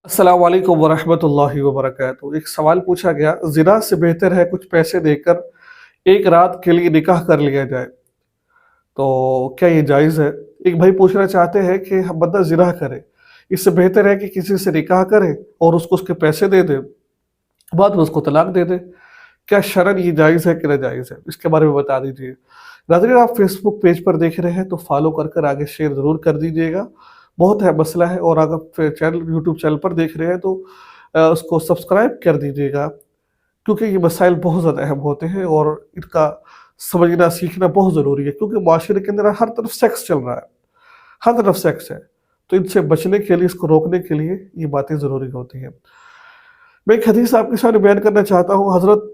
अस्सलाम वालेकुम वरहमतुल्लाहि वबरकातुहू। एक सवाल पूछा गया, ज़िना से बेहतर है कुछ पैसे देकर एक रात के लिए निकाह कर लिया जाए, तो क्या ये जायज़ है? एक भाई पूछना चाहते हैं कि हम बंदा ज़िना करे, इससे बेहतर है कि किसी से निकाह करे और उसको उसके पैसे दे दे, बाद में उसको तलाक दे दे। क्या शरअन ये जायज़ है कि नाजायज़ है? इसके बारे में बता दीजिए। नाज़रीन, आप फेसबुक पेज पर देख रहे हैं तो फॉलो कर आगे शेयर ज़रूर कर दीजिएगा। बहुत है मसला है, और अगर चैनल यूट्यूब चैनल पर देख रहे हैं तो उसको सब्सक्राइब कर दीजिएगा, क्योंकि ये मसाइल बहुत ज़्यादा अहम होते हैं और इनका समझना सीखना बहुत ज़रूरी है, क्योंकि माशरे के अंदर हर तरफ सेक्स चल रहा है, हर तरफ सेक्स है। तो इनसे बचने के लिए, इसको रोकने के लिए ये बातें ज़रूरी होती हैं। मैं एक हदीस आपके सामने बयान करना चाहता हूँ। हज़रत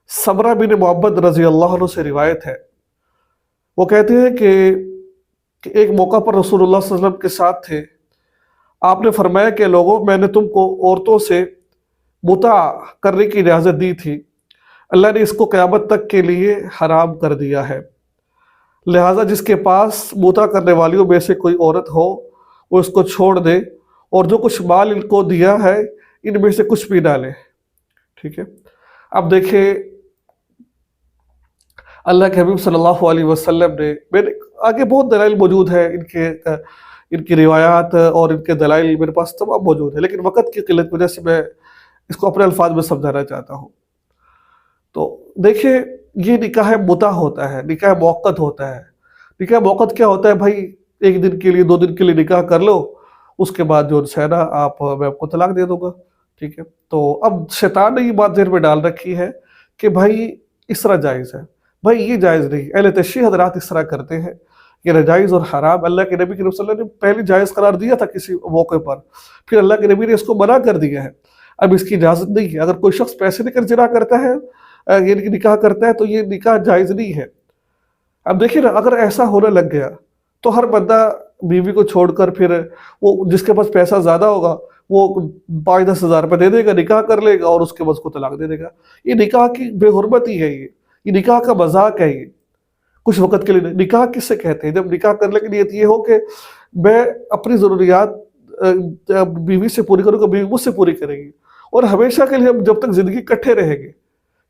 समरा बिन मोहम्मद रज़ी अल्लाह अन्हु से रिवायत है। वो कहते हैं कि एक मौका पर रसूलुल्लाह सल्लल्लाहु अलैहि वसल्लम के साथ थे। आपने फरमाया कि लोगों, मैंने तुमको औरतों से मुता करने की इजाज़त दी थी, अल्लाह ने इसको क़यामत तक के लिए हराम कर दिया है। लिहाजा जिसके पास मुता करने वालियों में से कोई औरत हो, वो इसको छोड़ दे, और जो कुछ माल इनको दिया है इनमें से कुछ भी ना ले। ठीक है। अब देखिए, अल्लाह के हबीब सल्लल्लाहु अलैहि वसल्लम ने, मेरे आगे बहुत दलाइल मौजूद है, इनकी रिवायात और इनके दलाइल मेरे पास तमाम मौजूद है, लेकिन वक़्त की क़िल्लत की वजह से मैं इसको अपने अल्फाज में समझाना चाहता हूँ। तो देखिए, ये निकाह मुता होता है, निकाह मौक़त होता है। निकाह मौक़त क्या होता है भाई? एक दिन के लिए, 2 दिन के लिए निकाह कर लो, उसके बाद जो है ना, मैं आपको तलाक दे दूँगा। ठीक है। तो अब शैतान ने ये बात ज़हन में डाल रखी है कि भाई इस तरह जायज़ है। भाई ये जायज़ नहीं। अहले तशरीह हज़रात इस तरह करते हैं, ये नाजायज़ और हराम अल्लाह के नबी करीम सल्लल्लाहु अलैहि वसल्लम ने पहले जायज़ करार दिया था किसी मौके पर, फिर अल्लाह के नबी ने इसको मना कर दिया है। अब इसकी इजाज़त नहीं है। अगर कोई शख्स पैसे देकर ज़िना करता है, ये निकाह करता है, तो ये निकाह जायज़ नहीं है। अब देखिए ना, अगर ऐसा होने लग गया तो हर बंदा बीवी को छोड़कर फिर वो जिसके पास पैसा ज़्यादा होगा वो 5-10 हज़ार रुपये दे देगा, निकाह कर लेगा और उसके बाद उसको तलाक दे देगा। ये निकाह की बेहुरमती है, ये निकाह का मज़ाक है। ये कुछ वक़्त के लिए निकाह किससे कहते हैं? जब निकाह करने की नीयत ये हो कि मैं अपनी ज़रूरियात बीवी से पूरी करूँगा, बीवी मुझसे पूरी करेगी, और हमेशा के लिए हम जब तक ज़िंदगी इकट्ठे रहेंगे,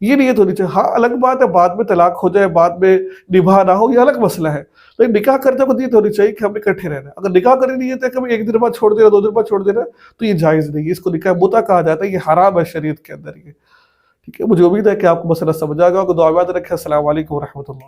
ये नीयत होनी चाहिए। हाँ, अलग बात है बाद में तलाक हो जाए, बाद में निभा ना हो, ये अलग मसला है, लेकिन निकाह करते वक़्त नीयत होनी चाहिए कि हम इकट्ठे रहना है। अगर निकाह करनी नीयत है कभी 1 दिन बाद छोड़ देना, 2 दिन बाद छोड़ देना, तो ये जायज़ नहीं है। इसको निकाह मुता कहा जाता है, ये हराम है शरीयत के अंदर ये। ठीक है। मुझे उम्मीद है कि आपको मसला समझ आ गया होगा। दुआ में याद रखें। अस्सलाम वालेकुम व रहमतुल्लाह।